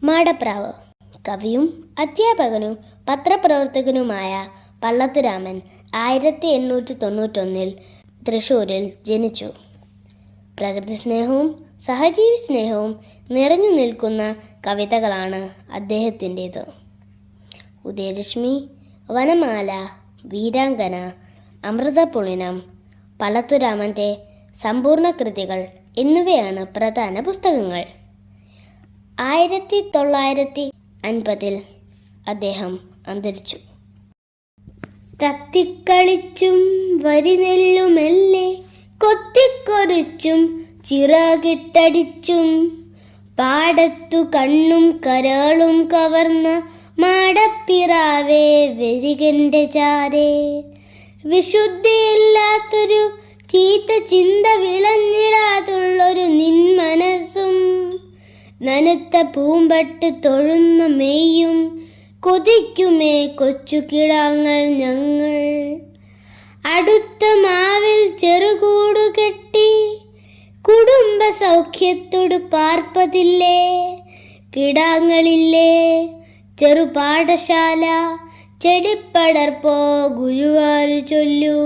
മാടപ്രാവ്. കവിയും അധ്യാപകനും പത്രപ്രവർത്തകനുമായ പള്ളത്തുരാമൻ 1891 തൃശ്ശൂരിൽ ജനിച്ചു. പ്രകൃതി സ്നേഹവും സഹജീവി സ്നേഹവും നിറഞ്ഞു നിൽക്കുന്ന കവിതകളാണ് അദ്ദേഹത്തിൻ്റേത്. ഉദയരശ്മി, വനമാല, വീരാങ്കന, അമൃതപുളിനം, പള്ളത്തുരാമൻ്റെ സമ്പൂർണ്ണ കൃതികൾ എന്നിവയാണ് പ്രധാന പുസ്തകങ്ങൾ. 1950 അദ്ദേഹം അന്തരിച്ചു. തത്തിക്കളിച്ചും വരിനെല്ലുമെല്ലെ കൊത്തിക്കൊറിച്ചും ചിറകിട്ടടിച്ചും പാടത്തു കണ്ണും കരളും കവർന്ന മാടപ്പിറാവേ വരികൻ്റെ ചാരേ. വിശുദ്ധിയില്ലാത്തൊരു ചീത്ത ചിന്ത വിളഞ്ഞിടാതുള്ളൊരു നിൻ മനസ്സും നനുത്ത പൂമ്പട്ട് തൊഴുന്ന മെയ്യും കൊതിക്കുമേ കൊച്ചു കിടാങ്ങൾ ഞങ്ങൾ. അടുത്ത മാവിൽ ചെറുകൂടു കെട്ടി കുടുംബ സൗഖ്യത്തോട് പാർപ്പതില്ലേ. കിടാങ്ങളില്ലേ ചെറുപാഠശാല ചെടിപ്പടർപ്പോ ഗുരുവാർ ചൊല്ലൂ.